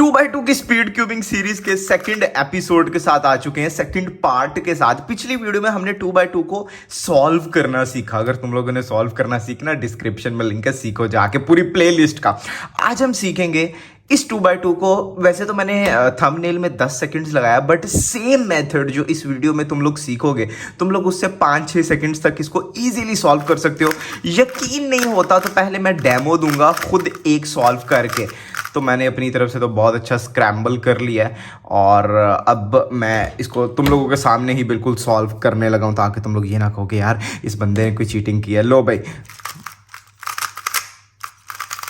2x2 की speed cubing series के second episode के साथ आ चुके हैं, सेकंड पार्ट के साथ। पिछली वीडियो में हमने 2x2 को सॉल्व करना सीखा। अगर तुम लोगों ने सॉल्व करना सीखना, डिस्क्रिप्शन में लिंक है, सीखो जाके पूरी प्लेलिस्ट का। आज हम सीखेंगे इस 2x2 को। वैसे तो मैंने थंबनेल में 10 सेकंड्स लगाया, बट सेम मेथड जो इस वीडियो में तुम लोग सीखोगे, तुम लोग उससे 5-6 सेकंड्स तक इसको इजीली सॉल्व कर सकते हो। यकीन नहीं होता तो पहले मैं डेमो दूंगा खुद एक सॉल्व करके। तो मैंने अपनी तरफ से तो बहुत अच्छा स्क्रैम्बल कर लिया है और अब मैं इसको तुम लोगों के सामने ही बिल्कुल सॉल्व करने लगा हूँ, ताकि तुम लोग ये ना कहोगे यार इस बंदे ने कोई चीटिंग की है। लो भाई,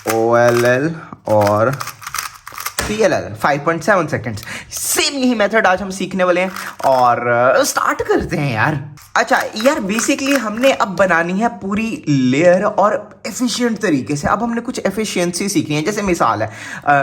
OLL और PLL 5.7 सेकेंड्स, सेम यही मेथड आज हम सीखने वाले हैं और स्टार्ट करते हैं यार। अच्छा यार, बेसिकली हमने अब बनानी है पूरी लेयर और एफिशिएंट तरीके से। अब हमने कुछ एफिशिएंसी सीखनी है। जैसे मिसाल है,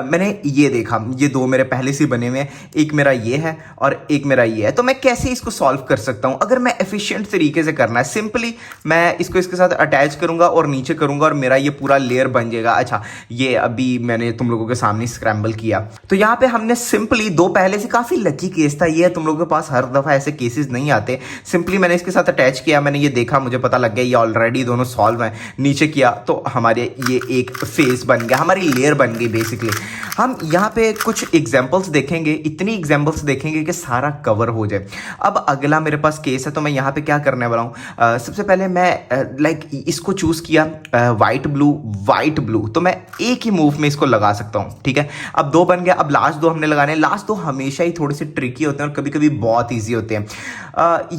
मैंने ये देखा, ये दो मेरे पहले से बने हुए हैं, एक मेरा ये है और एक मेरा ये है। तो मैं कैसे इसको सॉल्व कर सकता हूँ? अगर मैं एफिशिएंट तरीके से करना है, सिंपली मैं इसको इसके साथ अटैच करूंगा और नीचे करूंगा और मेरा ये पूरा लेयर बन जाएगा। अच्छा, ये अभी मैंने तुम लोगों के सामने स्क्रैम्बल किया, तो यहाँ पे हमने सिंपली दो पहले से काफी लकी केस था। ये तुम लोगों के पास हर दफा ऐसे केसेस नहीं आते। सिंपली मैंने इसके साथ अटैच किया, मैंने ये देखा, मुझे पता लग गया ये ऑलरेडी दोनों सॉल्व हैं। नीचे किया तो हमारे ये एक फेस बन गया, हमारी लेयर बन गई। बेसिकली हम यहाँ पे कुछ एग्जांपल्स देखेंगे, इतनी एग्जांपल्स देखेंगे कि सारा कवर हो जाए। अब अगला मेरे पास केस है, तो मैं यहाँ पे क्या करने वाला हूँ, सबसे पहले मैं इसको चूज किया, वाइट ब्लू। तो मैं एक ही मूव में इसको लगा सकता हूँ, ठीक है। अब दो बन गया, अब लास्ट दो हमने लगाने। लास्ट दो हमेशा ही थोड़े से ट्रिकी होते हैं और कभी कभी बहुत ईजी होते हैं।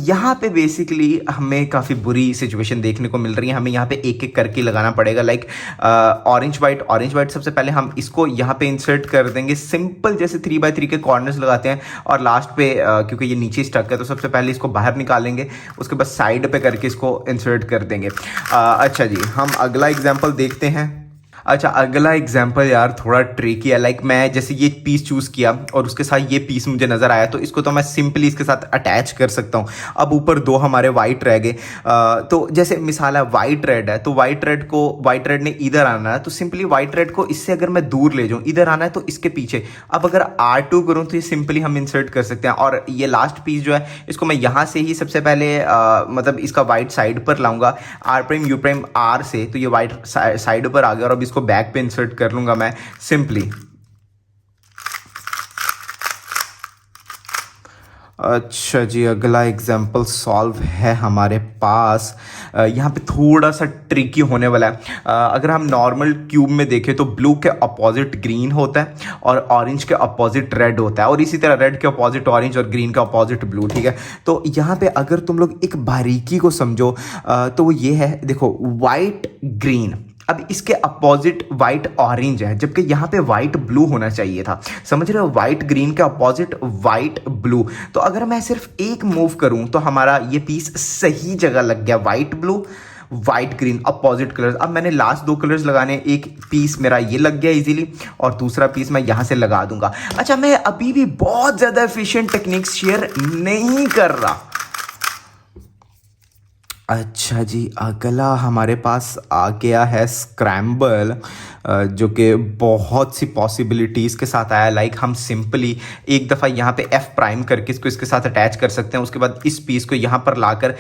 यहाँ पे बेसिकली हमें काफ़ी बुरी सिचुएशन देखने को मिल रही है। हमें यहाँ पे एक एक करके लगाना पड़ेगा। लाइक ऑरेंज वाइट सबसे पहले हम इसको यहाँ पे इंसर्ट कर देंगे, सिंपल जैसे 3x3 के कॉर्नर्स लगाते हैं। और लास्ट पे क्योंकि ये नीचे स्टक है, तो सबसे पहले इसको बाहर निकालेंगे, उसके बाद साइड पे करके इसको इंसर्ट कर देंगे। अच्छा जी, हम अगला एग्जाम्पल देखते हैं। अच्छा, अगला एग्जाम्पल यार थोड़ा ट्रिकी है। लाइक मैं जैसे ये पीस चूज़ किया और उसके साथ ये पीस मुझे नज़र आया, तो इसको तो मैं सिंपली इसके साथ अटैच कर सकता हूँ। अब ऊपर दो हमारे वाइट रह गए, तो जैसे मिसाल है वाइट रेड है, तो वाइट रेड ने इधर आना है, तो सिंपली वाइट रेड को इससे अगर मैं दूर ले जाऊँ, इधर आना है तो इसके पीछे। अब अगर R2 करूँ तो ये सिंपली हम इंसर्ट कर सकते हैं। और ये लास्ट पीस जो है, इसको मैं यहाँ से ही सबसे पहले मतलब इसका वाइट साइड पर लाऊंगा, R', से, तो ये वाइट साइड पर आ गया। और अब इसको बैक पे इंसर्ट कर लूंगा मैं सिंपली। अच्छा जी, अगला एग्जाम्पल सॉल्व है हमारे पास। यहाँ पे थोड़ा सा ट्रिकी होने वाला है। अगर हम नॉर्मल क्यूब में देखें तो ब्लू के अपोजिट ग्रीन होता है और ऑरेंज के अपोजिट रेड होता है, और इसी तरह रेड के अपोजिट ऑरेंज और ग्रीन के अपोजिट ब्लू, ठीक है। तो यहाँ पे अगर तुम लोग एक बारीकी को समझो तो वो ये है, देखो वाइट ग्रीन, अब इसके अपोजिट वाइट ऑरेंज है, जबकि यहाँ पे वाइट ब्लू होना चाहिए था। समझ रहे हो? वाइट ग्रीन के अपोजिट वाइट ब्लू। तो अगर मैं सिर्फ एक मूव करूं तो हमारा ये पीस सही जगह लग गया। White blue, white green, opposite colours. अब मैंने लास्ट दो कलर्स लगाने, एक पीस मेरा ये लग गया इजीली और दूसरा पीस मैं यहाँ से लगा दूंगा। अच्छा, मैं अभी भी बहुत ज़्यादा एफिशिएंट टेक्निक्स शेयर नहीं कर रहा। अच्छा जी, अगला हमारे पास आ गया है स्क्रैम्बल, जो कि बहुत सी पॉसिबिलिटीज़ के साथ आया। लाइक हम सिंपली एक दफ़ा यहाँ पे F' करके इसको इसके साथ अटैच कर सकते हैं। उसके बाद इस पीस को यहाँ पर लाकर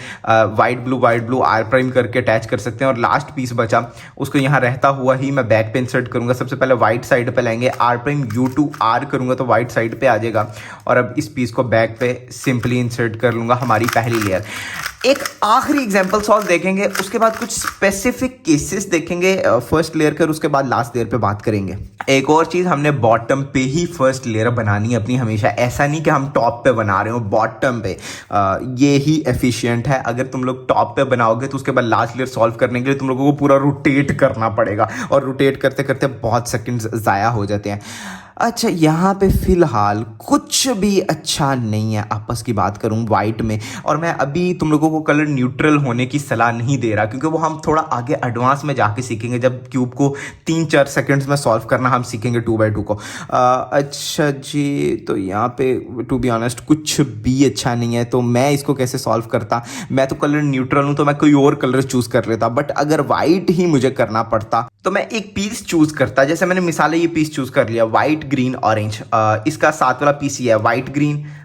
वाइट ब्लू R' करके अटैच कर सकते हैं। और लास्ट पीस बचा, उसको यहाँ रहता हुआ ही मैं बैक पे इंसर्ट करूँगा। सबसे पहले वाइट साइड पे लाएंगे, R', करूँगा तो वाइट साइड पे आ जाएगा। और अब इस पीस को बैक पे सिंपली इंसर्ट कर लूँगा, हमारी पहली लेयर। एक आखिरी एग्जांपल सॉल्व देखेंगे, उसके बाद कुछ स्पेसिफिक केसेस देखेंगे फर्स्ट लेयर कर, उसके बाद लास्ट लेयर पे बात करेंगे। एक और चीज़, हमने बॉटम पे ही फर्स्ट लेयर बनानी है अपनी हमेशा। ऐसा नहीं कि हम टॉप पे बना रहे हो, बॉटम पे। ये ही एफिशिएंट है। अगर तुम लोग टॉप पे बनाओगे तो उसके बाद लास्ट लेयर सॉल्व करने के लिए तुम लोगों को पूरा रोटेट करना पड़ेगा, और रोटेट करते करते बहुत सेकंड्स ज़ाया हो जाते हैं। अच्छा, यहाँ पे फिलहाल कुछ भी अच्छा नहीं है। आपस की बात करूँ वाइट में, और मैं अभी तुम लोगों को कलर न्यूट्रल होने की सलाह नहीं दे रहा, क्योंकि वो हम थोड़ा आगे एडवांस में जाके सीखेंगे, जब क्यूब को 3-4 सेकंड्स में सॉल्व करना हम सीखेंगे 2x2 को। अच्छा जी, तो यहाँ पे टू बी ऑनेस्ट कुछ भी अच्छा नहीं है। तो मैं इसको कैसे सॉल्व करता? मैं तो कलर न्यूट्रल हूँ, तो मैं कोई और कलर चूज़ कर लेता। बट अगर वाइट ही मुझे करना पड़ता तो मैं एक पीस चूज़ करता। जैसे मैंने मिसाल ये पीस चूज़ कर लिया, वाइट वाइट ग्रीन ऑरेंज, इसका साथ वाला पीस ये है,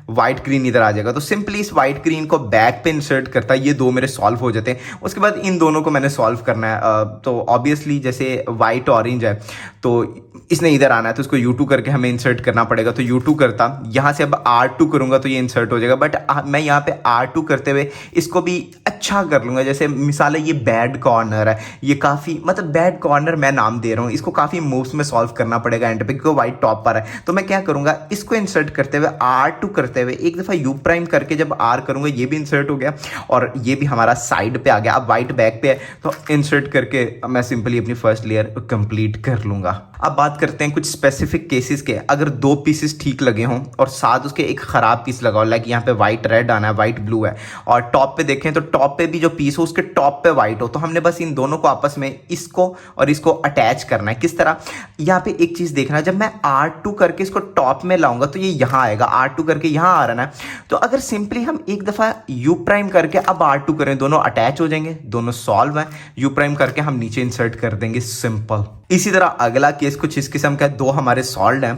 वाइट ग्रीन इधर आ जाएगा। तो सिंपली इस वाइट ग्रीन को बैक पे इंसर्ट करता है, ये दो मेरे सॉल्व हो जाते हैं। उसके बाद इन दोनों को मैंने सॉल्व करना है। तो ऑब्वियसली जैसे वाइट ऑरेंज है तो इसने इधर आना है, तो इसको U2 करके हमें इंसर्ट करना पड़ेगा। तो U2 करता, यहाँ से अब R2 करूँगा तो ये इंसर्ट हो जाएगा। बट मैं यहाँ पे R2 करते हुए इसको भी अच्छा कर लूँगा। जैसे मिसाल है ये बैड कॉर्नर है, ये काफ़ी मतलब बैड कॉर्नर मैं नाम दे रहा हूँ, इसको काफ़ी मूव्स में सॉल्व करना पड़ेगा एंड पे, क्योंकि वाइट टॉप पर है। तो मैं क्या करूँगा, इसको इंसर्ट करते हुए R2 करते हुए एक दफ़ा U प्राइम करके जब R करूँगा, ये भी इंसर्ट हो गया और ये भी हमारा साइड पे आ गया। अब वाइट बैक पे है तो इंसर्ट करके मैं सिंपली अपनी फर्स्ट लेयर कंप्लीट कर लूँगा। अब बात करते हैं कुछ स्पेसिफिक केसेस के। अगर दो पीसेस ठीक लगे हों और साथ उसके एक ख़राब पीस लगा हो, लाइक यहाँ पे वाइट रेड आना है, वाइट ब्लू है, और टॉप पे देखें तो टॉप पे भी जो पीस हो उसके टॉप पे वाइट हो, तो हमने बस इन दोनों को आपस में इसको और इसको अटैच करना है। किस तरह, यहाँ पे एक चीज़ देखना है, जब मैं R2 करके इसको टॉप में लाऊंगा तो ये यहाँ आएगा, R2 करके यहाँ आ रहा है। तो अगर सिंपली हम एक दफ़ा U प्राइम करके अब R2 करें, दोनों अटैच हो जाएंगे, दोनों सॉल्व हैं। U प्राइम करके हम नीचे इंसर्ट कर देंगे, सिंपल। इसी तरह अगला केस कुछ इस किस्म का, दो हमारे सॉल्व हैं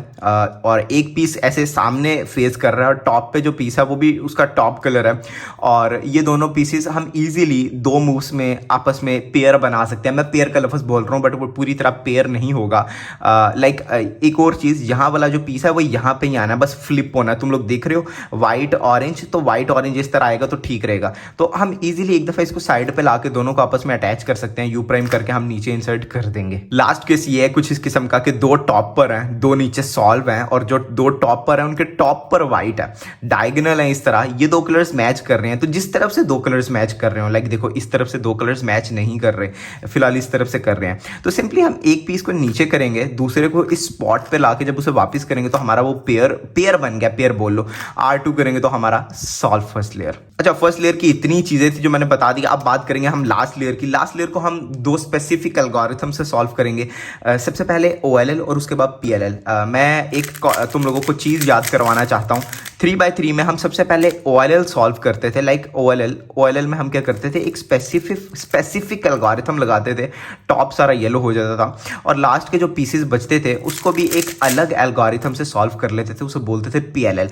और एक पीस ऐसे सामने फेस कर रहा है और टॉप पे जो पीस है वो भी उसका टॉप कलर है, और ये दोनों पीसेस हम इजीली दो मूव्स में आपस में पेयर बना सकते हैं। मैं पेयर का लफ्ज़ बोल रहा हूँ बट वो पूरी तरह पेयर नहीं होगा। लाइक एक और चीज़, यहाँ वाला जो पीस है वो यहाँ पे ही आना है, बस फ्लिप होना है। तुम लोग देख रहे हो वाइट ऑरेंज, तो वाइट ऑरेंज इस तरह आएगा तो ठीक रहेगा। तो हम इजीली एक दफ़ा इसको साइड पे ला के दोनों को आपस में अटैच कर सकते हैं। U प्राइम करके हम नीचे इंसर्ट कर देंगे। लास्ट केस ये है कुछ इस किस्म का कि दो टॉप पर हैं, दो नीचे सॉल्व हैं, और जो दो टॉप पर हैं उनके टॉप पर वाइट है, डायगोनल है इस तरह, ये दो कलर्स मैच कर रहे हैं। तो जिस तरफ से दो कलर्स मैच कर रहे हो, लाइक देखो इस तरफ से दो कलर्स मैच नहीं कर रहे, फिलहाल इस तरफ से कर रहे हैं, तो सिंपली हम एक पीस को नीचे करेंगे, दूसरे को इस स्पॉट पे लाके जब उसे वापस करेंगे तो हमारा वो पेयर बन गया, पेयर बोल लो। R2 करेंगे तो हमारा सॉल्व फर्स्ट लेयर। अच्छा, फर्स्ट लेयर की इतनी चीजें थी जो मैंने बता दी। अब बात करेंगे हम लास्ट लेयर की। लास्ट लेयर को हम दो स्पेसिफिक एल्गोरिथम से सॉल्व करेंगे। सबसे पहले OLL और उसके बाद PLL। मैं एक तुम लोगों को चीज़ याद करवाना चाहता हूँ। 3x3 में हम सबसे पहले OLL सॉल्व करते थे। लाइक OLL में हम क्या करते थे, एक स्पेसिफिक एल्गोरिथम लगाते थे, टॉप सारा येलो हो जाता था और लास्ट के जो पीसेस बचते थे उसको भी एक अलग एल्गोरिथम से सॉल्व कर लेते थे, उसे बोलते थे PLL।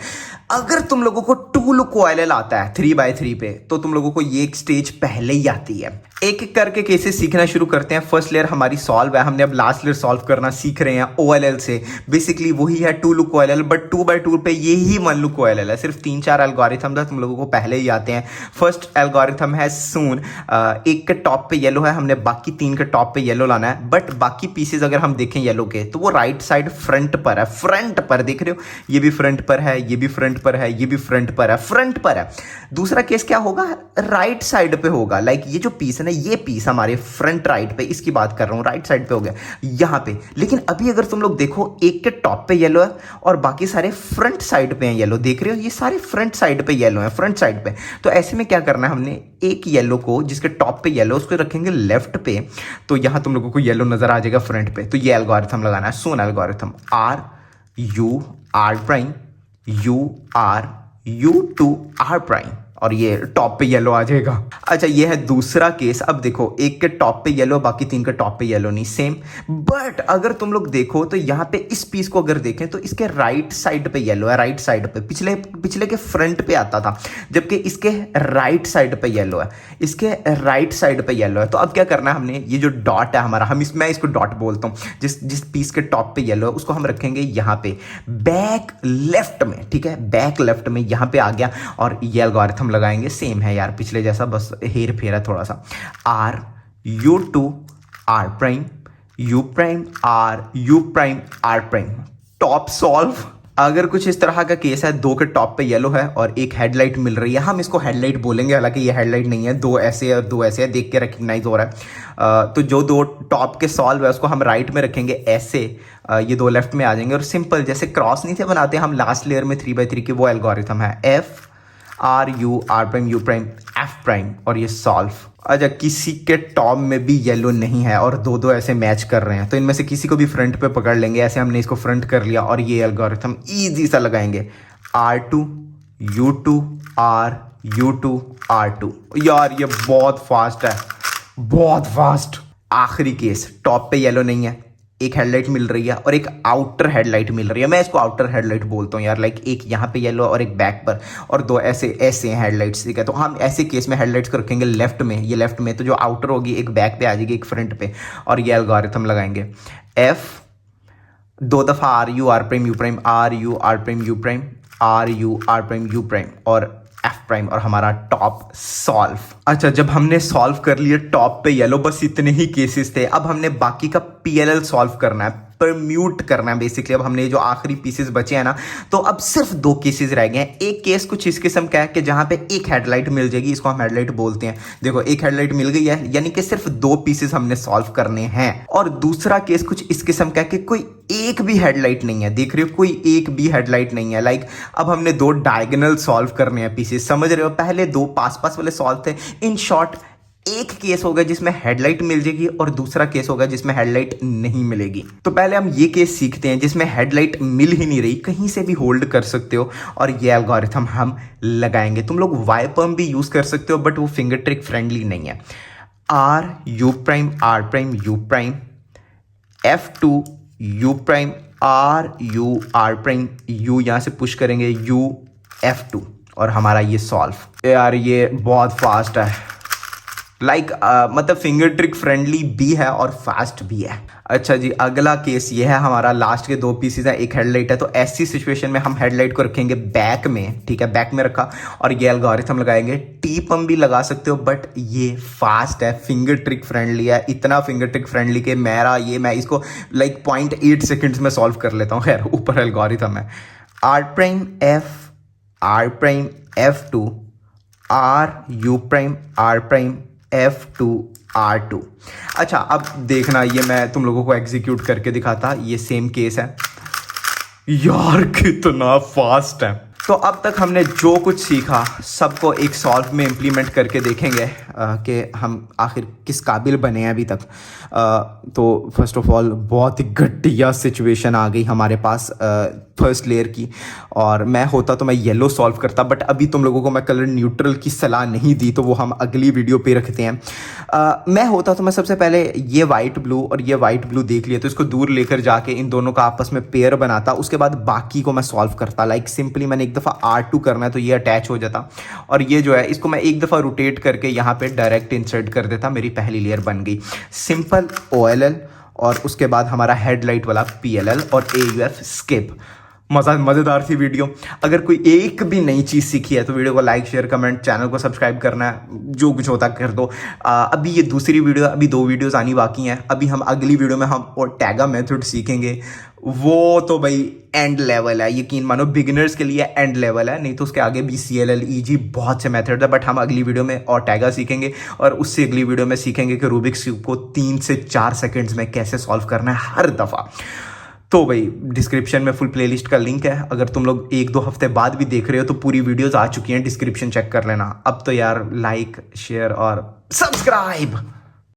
अगर तुम लोगों को 2 लुक OLL आता है 3x3 पे तो तुम लोगों को ये एक स्टेज पहले ही आती है। एक एक करके केसेस सीखना शुरू करते हैं। फर्स्ट लेयर हमारी सॉल्व है, हमने अब लास्ट लेयर सॉल्व करना सीख रहे हैं OLL से। बेसिकली वही है 2 लुक OLL, बट 2x2 पे यही 1 लुक OLL है। सिर्फ 3-4 एल्गोरिथम था, तुम लोगों को पहले ही आते हैं। फर्स्ट एल्गोरिथम है सून, एक के टॉप पे येलो है, हमने बाकी 3 के टॉप पे येलो लाना है। बट बाकी पीसेज अगर हम देखें येलो के तो वो राइट साइड फ्रंट पर है, फ्रंट पर देख रहे हो, ये भी फ्रंट पर है, ये भी फ्रंट पर है, ये भी फ्रंट पर है, फ्रंट पर है। दूसरा केस क्या होगा, राइट साइड पे होगा। लाइक ये जो पीस है ना, ये पीस हमारे फ्रंट राइट पे, इसकी बात कर रहा हूँ, राइट साइड पे हो गया यहाँ पे। लेकिन अभी अगर तुम लोग देखो, एक के टॉप पे येलो है और बाकी सारे फ्रंट साइड पे हैं येलो, देख रहे हो, ये सारे फ्रंट साइड पे येलो हैं, फ्रंट साइड पे। तो ऐसे में क्या करना है, हमने एक येलो को जिसके टॉप पे येलो उसको रखेंगे लेफ्ट पे, तो यहाँ तुम लोगों को येलो नजर आ जाएगा फ्रंट पे। तो ये एल्गोरिथम लगाना है, Sune algorithm, R prime U2 R prime, और ये टॉप पे येलो आ जाएगा। अच्छा, ये है दूसरा केस। अब देखो, एक के टॉप पे येलो, बाकी 3 के टॉप पे येलो नहीं, सेम। बट अगर तुम लोग देखो तो यहाँ पे इस पीस को अगर देखें तो इसके राइट साइड पे येलो है, राइट साइड पे, पिछले के फ्रंट पे आता था, जबकि इसके राइट साइड पे येलो है, इसके राइट साइड पे येलो है। तो अब क्या करना है, हमने ये जो डॉट है हमारा, मैं इसको डॉट बोलता हूँ, जिस पीस के टॉप पे येलो है उसको हम रखेंगे यहाँ पे बैक लेफ्ट में, ठीक है, बैक लेफ्ट में यहाँ पे आ गया, और ये एल्गोरिथम लगाएंगे, सेम है यार पिछले जैसा, बस हेर फेर है थोड़ा सा। U2 R prime U prime R prime, top solve. अगर कुछ इस तरह का केस है, 2 के टॉप पे येलो है और एक हेडलाइट मिल रही है, हम इसको हेडलाइट बोलेंगे, हालांकि ये हेडलाइट नहीं है, 2 ऐसे और 2 ऐसे है, देख के रिकग्नाइज हो रहा है। तो जो 2 टॉप के सॉल्व है उसको हम राइट में रखेंगे ऐसे, ये 2 लेफ्ट में आ जाएंगे, और सिंपल जैसे क्रॉस नहीं थे बनाते हम लास्ट लेयर में 3x3 की, वो एल्गोरिथम है R prime U prime F prime, और ये सॉल्व। अच्छा, किसी के टॉप में भी येलो नहीं है और 2 ऐसे मैच कर रहे हैं, तो इनमें से किसी को भी फ्रंट पे पकड़ लेंगे, ऐसे हमने इसको फ्रंट कर लिया, और ये एल्गोरिथम इजी सा लगाएंगे, R2 U2 R2। यार ये बहुत फास्ट है, बहुत फास्ट। आखिरी केस, टॉप पे येलो नहीं है, एक हेडलाइट मिल रही है और एक आउटर हेडलाइट मिल रही है। मैं इसको आउटर हेडलाइट बोलता हूँ यार, लाइक एक यहाँ पे येलो और एक बैक पर, और दो ऐसे ऐसे हेडलाइट्स, ठीक है। तो हम ऐसे केस में हेडलाइट्स को रखेंगे लेफ्ट में, ये लेफ्ट में, तो जो आउटर होगी एक बैक पे आ जाएगी एक फ्रंट पे, और ये एल्गोरिथम लगाएंगे एफ, दो दफा R U R prime U prime, R U R prime U prime, R U R prime U prime और एफ प्राइम, और हमारा टॉप सॉल्व। अच्छा, जब हमने सॉल्व कर लिया टॉप पे येलो, बस इतने ही केसेस थे। अब हमने बाकी का पीएलएल सॉल्व करना है, परम्यूट करना है बेसिकली। अब हमने जो आखिरी पीसेस बचे हैं ना, तो अब सिर्फ दो केसेस रह गए हैं। एक केस कुछ इस किस्म का है कि जहां पे एक हेडलाइट मिल जाएगी, इसको हम हेडलाइट बोलते हैं। देखो एक हेडलाइट मिल गई है, यानी कि सिर्फ दो पीसेस हमने सॉल्व करने हैं। और दूसरा केस कुछ इस किस्म का है कि कोई एक भी हेडलाइट नहीं है, देख रहे हो, कोई एक भी हेडलाइट नहीं है। लाइक अब हमने दो डायगोनल सॉल्व करने हैं पीसेस, समझ रहे हो। पहले दो पास पास वाले सॉल्व थे। इन शॉर्ट एक केस होगा जिसमें हेडलाइट मिल जाएगी और दूसरा केस होगा जिसमें हेडलाइट नहीं मिलेगी। तो पहले हम ये केस सीखते हैं जिसमें हेडलाइट मिल ही नहीं रही, कहीं से भी होल्ड कर सकते हो, और ये एल्गोरिथम हम लगाएंगे। तुम लोग वाई पर्म भी यूज कर सकते हो, बट वो फिंगर ट्रिक फ्रेंडली नहीं है। R U prime R prime U prime, F2 U prime, R U R prime U, यहां से पुश करेंगे यू F2, और हमारा ये सॉल्व। यार ये बहुत फास्ट है, लाइक मतलब फिंगर ट्रिक फ्रेंडली भी है और फास्ट भी है। अच्छा जी, अगला केस ये है हमारा, लास्ट के दो पीसेस हैं, एक हेडलाइट है। तो ऐसी सिचुएशन में हम हेडलाइट को रखेंगे बैक में, ठीक है, बैक में रखा, और ये एल्गोरिथम लगाएंगे। टी पम्प भी लगा सकते हो, बट ये फास्ट है, फिंगर ट्रिक फ्रेंडली है, इतना फिंगर ट्रिक फ्रेंडली कि मैं इसको लाइक 0.8 सेकेंड्स में सॉल्व कर लेता हूँ। खैर, ऊपर एल्गोरिथम है, R prime F, R prime F2, R U prime R prime F2 R2। अच्छा, अब देखना, ये मैं तुम लोगों को एग्जीक्यूट करके दिखाता, ये सेम केस है। यार कितना फास्ट है। तो अब तक हमने जो कुछ सीखा सबको एक सॉल्व में इम्प्लीमेंट करके देखेंगे कि हम आखिर किस काबिल बने हैं अभी तक। तो फर्स्ट ऑफ ऑल बहुत ही घटिया सिचुएशन आ गई हमारे पास फर्स्ट लेयर की, और मैं होता तो मैं येलो सॉल्व करता, बट अभी तुम लोगों को मैं कलर न्यूट्रल की सलाह नहीं दी, तो वो हम अगली वीडियो पे रखते हैं। मैं होता तो मैं सबसे पहले ये वाइट ब्लू और ये वाइट ब्लू देख लिया, तो इसको दूर लेकर जाके इन दोनों का आपस में पेयर बनाता, उसके बाद बाकी को मैं सॉल्व करता। लाइक सिंपली मैंने एक दफ़ा R2 करना है तो ये अटैच हो जाता, और ये जो है इसको मैं एक दफ़ा रोटेट करके यहाँ पे डायरेक्ट इंसर्ट कर देता, मेरी पहली लेयर बन गई। सिंपल OLL, और उसके बाद हमारा हेडलाइट वाला PLL और AUF स्किप। मज़ेदार थी वीडियो। अगर कोई एक भी नई चीज़ सीखी है तो वीडियो को लाइक शेयर कमेंट, चैनल को सब्सक्राइब करना है, जो कुछ होता कर दो। अभी ये दूसरी वीडियो, अभी 2 वीडियोस आनी बाकी हैं। अभी हम अगली वीडियो में हम ओर्टेगा मेथड सीखेंगे, वो तो भाई एंड लेवल है, यकीन मानो बिगिनर्स के लिए एंड लेवल है, नहीं तो उसके आगे भी CLL EG बहुत से मेथड है, बट हम अगली वीडियो में ओर्टेगा सीखेंगे, और उससे अगली वीडियो में सीखेंगे कि रूबिक्स क्यूब को 3 से 4 सेकेंड्स में कैसे सॉल्व करना है हर दफ़ा। तो भाई डिस्क्रिप्शन में फुल प्लेलिस्ट का लिंक है, अगर तुम लोग 1-2 हफ्ते बाद भी देख रहे हो तो पूरी वीडियोस आ चुकी हैं, डिस्क्रिप्शन चेक कर लेना। अब तो यार लाइक शेयर और सब्सक्राइब।